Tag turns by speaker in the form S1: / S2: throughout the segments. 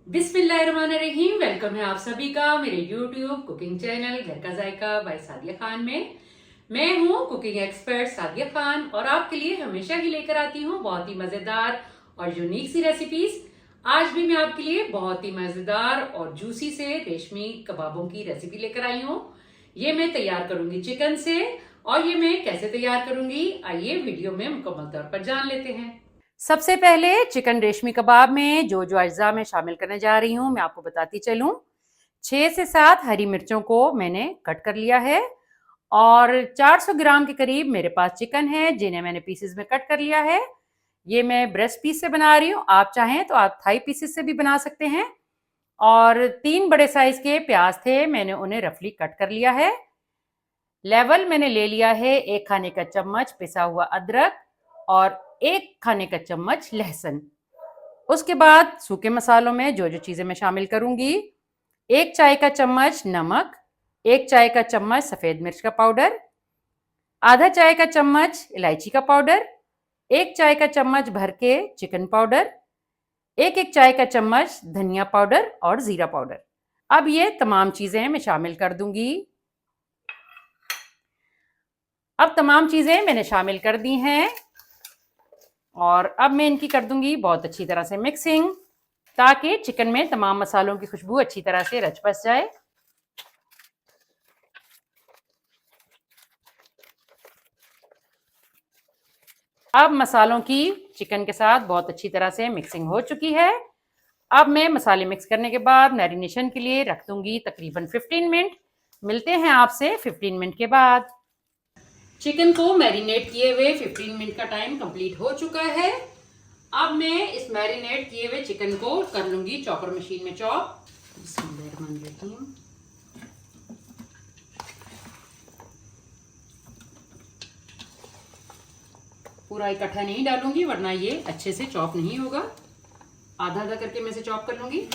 S1: बिस्मिल्लाहिर्रहमानिर्रहीम। वेलकम है आप सभी का मेरे यूट्यूब कुकिंग चैनल घर का जायका बाय सादिया खान में। मैं हूं कुकिंग एक्सपर्ट सादिया खान और आपके लिए हमेशा ही लेकर आती हूं बहुत ही मजेदार और यूनिक सी रेसिपीज। आज भी मैं आपके लिए बहुत ही मजेदार और जूसी से रेशमी कबाबों की रेसिपी लेकर आई हूं। ये मैं तैयार करूंगी चिकन से, और ये मैं कैसे तैयार करूंगी आइए वीडियो में मुकम्मल तौर पर जान लेते हैं। सबसे पहले चिकन रेशमी कबाब में जो जो अज्जा मैं शामिल करने जा रही हूँ मैं आपको बताती चलूं। 6 से 7 हरी मिर्चों को मैंने कट कर लिया है और 400 ग्राम के करीब मेरे पास चिकन है जिन्हें मैंने पीसेस में कट कर लिया है। ये मैं ब्रेस्ट पीस से बना रही हूँ, आप चाहें तो आप थाई पीसेस से भी बना सकते हैं। और 3 बड़े साइज के प्याज थे, मैंने उन्हें रफली कट कर लिया है। लेवल मैंने ले लिया है 1 खाने का चम्मच पिसा हुआ अदरक और 1 खाने का चम्मच लहसुन। उसके बाद सूखे मसालों में जो जो चीजें मैं शामिल करूंगी, 1 चाय का चम्मच नमक, 1 चाय का चम्मच सफेद मिर्च का पाउडर, आधा चाय का चम्मच इलायची का पाउडर, 1 चाय का चम्मच भर के चिकन पाउडर, 1 चाय का चम्मच धनिया पाउडर और जीरा पाउडर। अब ये तमाम चीजें मैं शामिल कर दूंगी। अब तमाम चीजें मैंने शामिल कर दी हैं और अब मैं इनकी कर दूंगी बहुत अच्छी तरह से मिक्सिंग, ताकि चिकन में तमाम मसालों की खुशबू अच्छी तरह से रच बस जाए। अब मसालों की चिकन के साथ बहुत अच्छी तरह से मिक्सिंग हो चुकी है। अब मैं मसाले मिक्स करने के बाद मैरिनेशन के लिए रख दूंगी तकरीबन 15 मिनट। मिलते हैं आपसे 15 मिनट के बाद। चिकन को मैरिनेट किए हुए 15 मिनट का टाइम कंप्लीट हो चुका है। अब मैं इस मैरिनेट किए हुए चिकन को कर लूंगी चॉपर मशीन में चॉप। बिस्मिल्लाहिर्रहमानिर्रहीम। पूरा इकट्ठा नहीं डालूंगी वरना ये अच्छे से चॉप नहीं होगा। आधा आधा करके मैं इसे चॉप कर लूंगी।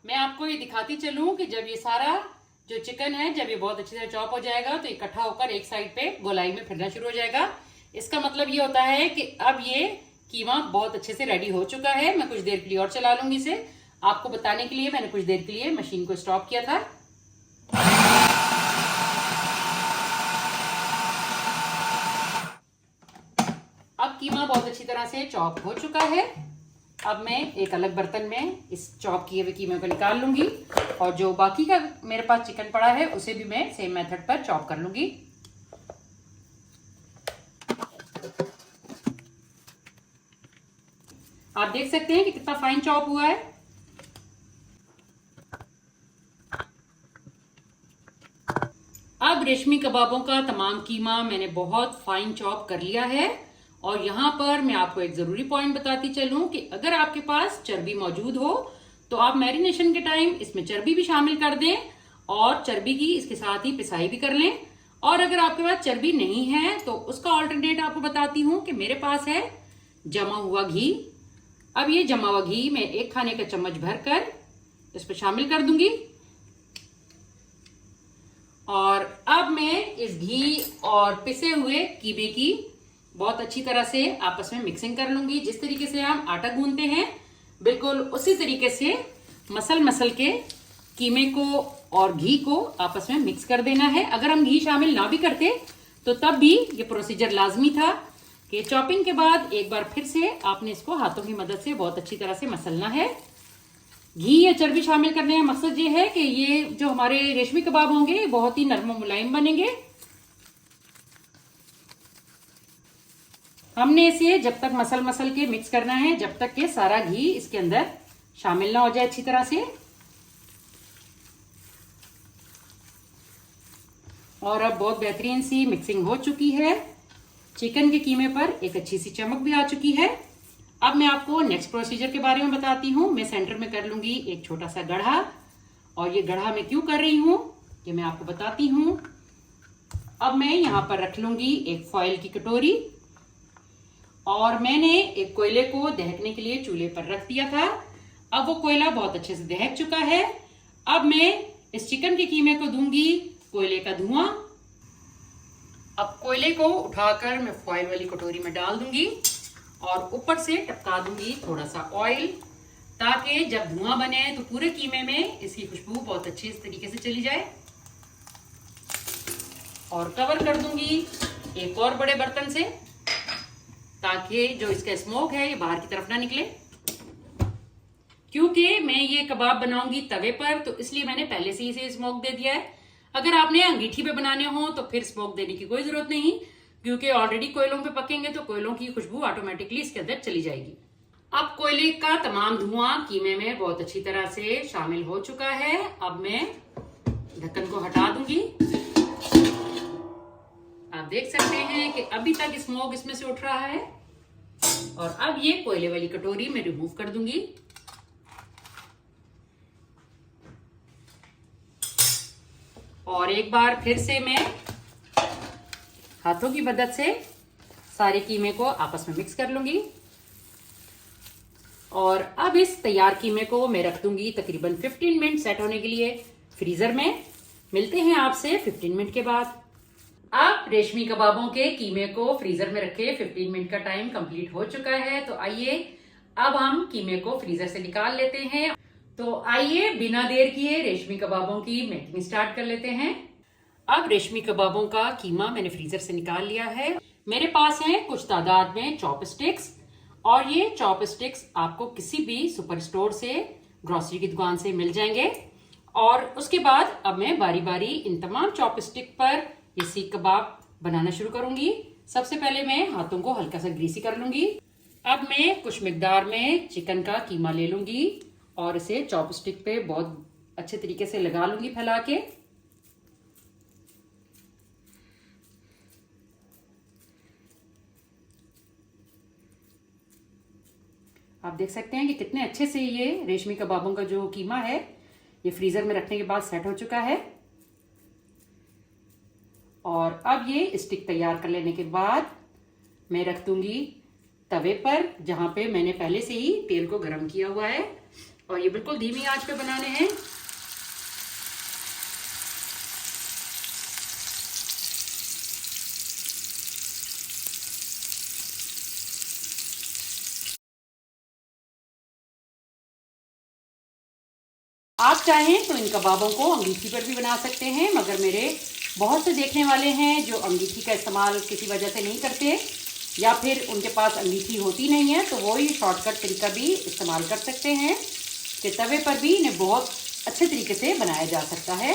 S1: मैं आपको ये दिखाती चलूं कि जब ये सारा जो चिकन है जब ये बहुत अच्छी तरह चॉप हो जाएगा तो इकट्ठा होकर एक साइड पे गोलाई में फिरना शुरू हो जाएगा। इसका मतलब ये होता है कि अब ये कीमा बहुत अच्छे से रेडी हो चुका है। मैं कुछ देर के लिए और चला लूंगी इसे। आपको बताने के लिए मैंने कुछ देर के लिए मशीन को स्टॉप किया था। अब कीमा बहुत अच्छी तरह से चॉप हो चुका है। अब मैं एक अलग बर्तन में इस चॉप किए हुए कीमे को निकाल लूंगी और जो बाकी का मेरे पास चिकन पड़ा है उसे भी मैं सेम मेथड पर चॉप कर लूंगी। आप देख सकते हैं कि कितना फाइन चॉप हुआ है। अब रेशमी कबाबों का तमाम कीमा मैंने बहुत फाइन चॉप कर लिया है। और यहां पर मैं आपको एक जरूरी पॉइंट बताती चलूं कि अगर आपके पास चर्बी मौजूद हो तो आप मैरिनेशन के टाइम इसमें चर्बी भी शामिल कर दें और चर्बी की इसके साथ ही पिसाई भी कर लें। और अगर आपके पास चर्बी नहीं है तो उसका ऑल्टरनेट आपको बताती हूं कि मेरे पास है जमा हुआ घी। अब ये जमा हुआ घी मैं 1 खाने का चम्मच भरकर इस पर शामिल कर दूंगी। और अब मैं इस घी और पिसे हुए कीमे की बहुत अच्छी तरह से आपस में मिक्सिंग कर लूंगी। जिस तरीके से हम आटा गूंथते हैं बिल्कुल उसी तरीके से मसल के कीमे को और घी को आपस में मिक्स कर देना है। अगर हम घी शामिल ना भी करते तो तब भी ये प्रोसीजर लाजमी था कि चॉपिंग के बाद एक बार फिर से आपने इसको हाथों की मदद से बहुत अच्छी तरह से मसलना है। घी या चर्बी शामिल करने का मकसद ये है कि ये जो हमारे रेशमी कबाब होंगे बहुत ही नरम मुलायम बनेंगे। हमने इसे जब तक मसल के मिक्स करना है जब तक कि सारा घी इसके अंदर शामिल ना हो जाए अच्छी तरह से। और अब बहुत बेहतरीन सी मिक्सिंग हो चुकी है। चिकन के कीमे पर एक अच्छी सी चमक भी आ चुकी है। अब मैं आपको नेक्स्ट प्रोसीजर के बारे में बताती हूँ। मैं सेंटर में कर लूंगी एक छोटा सा गढ़ा, और ये गढ़ा मैं क्यों कर रही हूँ ये मैं आपको बताती हूँ। अब मैं यहाँ पर रख लूंगी एक फॉइल की कटोरी और मैंने एक कोयले को दहकने के लिए चूल्हे पर रख दिया था। अब वो कोयला बहुत अच्छे से दहक चुका है। अब मैं इस चिकन के कीमे को दूंगी कोयले का धुआं। अब कोयले को उठाकर मैं फॉइल वाली कटोरी में डाल दूंगी और ऊपर से टपका दूंगी थोड़ा सा ऑयल, ताकि जब धुआं बने तो पूरे कीमे में इसकी खुशबू बहुत अच्छी तरीके से चली जाए। और कवर कर दूंगी एक और बड़े बर्तन से, ताकि जो इसका स्मोक है ये बाहर की तरफ ना निकले। क्योंकि मैं ये कबाब बनाऊंगी तवे पर, तो इसलिए मैंने पहले से ही इसे स्मोक दे दिया है। अगर आपने अंगीठी पे बनाने हो तो फिर स्मोक देने की कोई जरूरत नहीं, क्योंकि ऑलरेडी कोयलों पे पकेंगे तो कोयलों की खुशबू ऑटोमेटिकली इसके अंदर चली जाएगी। अब कोयले का तमाम धुआं कीमे में बहुत अच्छी तरह से शामिल हो चुका है। अब मैं ढक्कन को हटा दूंगी। आप देख सकते हैं कि अभी तक स्मोक इसमें से उठ रहा है। और अब ये कोयले वाली कटोरी मैं रिमूव कर दूंगी। और एक बार फिर से मैं हाथों की मदद से सारे कीमे को आपस में मिक्स कर लूंगी। और अब इस तैयार कीमे को मैं रख दूंगी तकरीबन 15 मिनट सेट होने के लिए फ्रीजर में। मिलते हैं आपसे 15 मिनट के बाद। अब रेशमी कबाबों के कीमे को फ्रीजर में रखे 15 मिनट का टाइम कंप्लीट हो चुका है। तो आइए अब हम कीमे को फ्रीजर से निकाल लेते हैं। तो आइए बिना देर किए रेशमी कबाबों की मेकिंग स्टार्ट कर लेते हैं। अब रेशमी कबाबों का कीमा मैंने फ्रीजर से निकाल लिया है। मेरे पास है कुछ तादाद में चॉप स्टिक्स, और ये चॉप स्टिक्स आपको किसी भी सुपर स्टोर से, ग्रोसरी की दुकान से मिल जाएंगे। और उसके बाद अब मैं बारी बारी इन तमाम चॉप स्टिक पर ये सीख कबाब बनाना शुरू करूंगी। सबसे पहले मैं हाथों को हल्का सा ग्रीसी कर लूंगी। अब मैं कुछ मिकदार में चिकन का कीमा ले लूंगी और इसे चॉप स्टिक पे बहुत अच्छे तरीके से लगा लूंगी फैला के। आप देख सकते हैं कि कितने अच्छे से ये रेशमी कबाबों का जो कीमा है ये फ्रीजर में रखने के बाद सेट हो चुका है। और अब ये स्टिक तैयार कर लेने के बाद मैं रख दूंगी तवे पर, जहां पे मैंने पहले से ही तेल को गर्म किया हुआ है। और ये बिल्कुल धीमी आंच पे बनाने हैं। आप चाहें तो इन कबाबों को अंगीठी पर भी बना सकते हैं, मगर मेरे बहुत से देखने वाले हैं जो अंगीठी का इस्तेमाल किसी वजह से नहीं करते, या फिर उनके पास अंगीठी होती नहीं है, तो वो ही शॉर्टकट तरीका भी इस्तेमाल कर सकते हैं कि तवे पर भी इन्हें बहुत अच्छे तरीके से बनाया जा सकता है।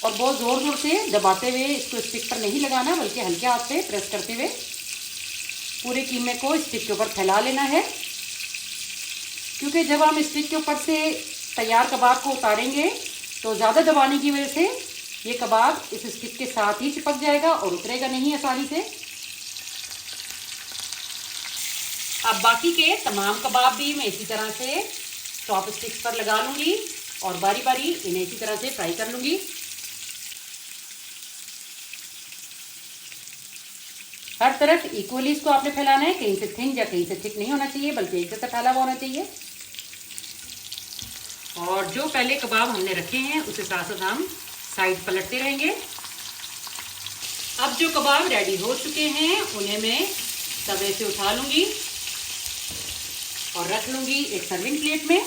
S1: और बहुत जोर जोर से दबाते हुए इसको स्टिक पर नहीं लगाना, बल्कि हल्के हाथ से प्रेस करते हुए पूरे कीमे को स्टिक के ऊपर फैला लेना है। क्योंकि जब हम स्टिक के ऊपर से तैयार कबाब को उतारेंगे तो ज़्यादा दबाने की वजह से ये कबाब इस स्टिक के साथ ही चिपक जाएगा और उतरेगा नहीं आसानी से। अब बाकी के तमाम कबाब भी मैं इसी तरह से चॉप स्टिक्स पर लगा लूंगी और बारी बारी इन्हें इसी तरह से फ्राई कर लूंगी। हर तरफ इक्वली इसको आपने फैलाना है, कहीं से थिन या कहीं से थिक नहीं होना चाहिए, बल्कि एक जैसा फैला हुआ होना चाहिए। और जो पहले कबाब हमने रखे हैं उसे साथ साथ हम साइड पलटते रहेंगे। अब जो कबाब रेडी हो चुके हैं उन्हें मैं तवे से उठा लूंगी और रख लूंगी एक सर्विंग प्लेट में।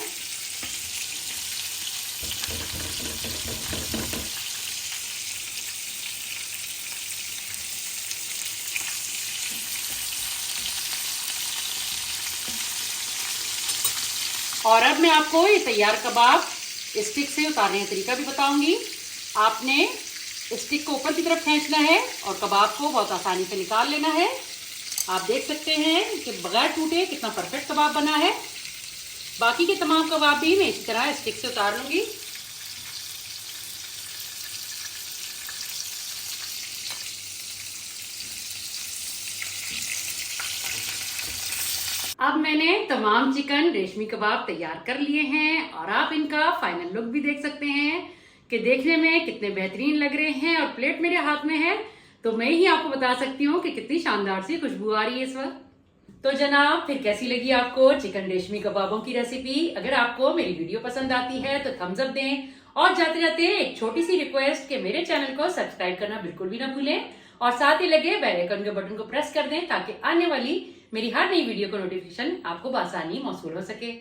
S1: और अब मैं आपको ये तैयार कबाब स्टिक से उतारने का तरीका भी बताऊंगी। आपने स्टिक को ऊपर की तरफ खींचना है और कबाब को बहुत आसानी से निकाल लेना है। आप देख सकते हैं कि बगैर टूटे कितना परफेक्ट कबाब बना है। बाकी के तमाम कबाब भी मैं इसी तरह स्टिक से उतार लूंगी। अब मैंने तमाम चिकन रेशमी कबाब तैयार कर लिए हैं और आप इनका फाइनल लुक भी देख सकते हैं कि देखने में कितने बेहतरीन लग रहे हैं और प्लेट मेरे हाथ में है तो मैं ही आपको बता सकती हूँ कि कितनी शानदार सी खुशबू आ रही है इस वक्त। तो जनाब, फिर कैसी लगी आपको चिकन रेशमी कबाबों की रेसिपी? अगर आपको मेरी वीडियो पसंद आती है तो थम्स अप दें और जाते जाते एक छोटी सी रिक्वेस्ट कि मेरे चैनल को सब्सक्राइब करना बिल्कुल भी ना भूलें और साथ ही लगे बेल आइकन के बटन को प्रेस कर दें ताकि आने वाली मेरी हर नई वीडियो का नोटिफिकेशन आपको बआसानी मौसूल हो सके।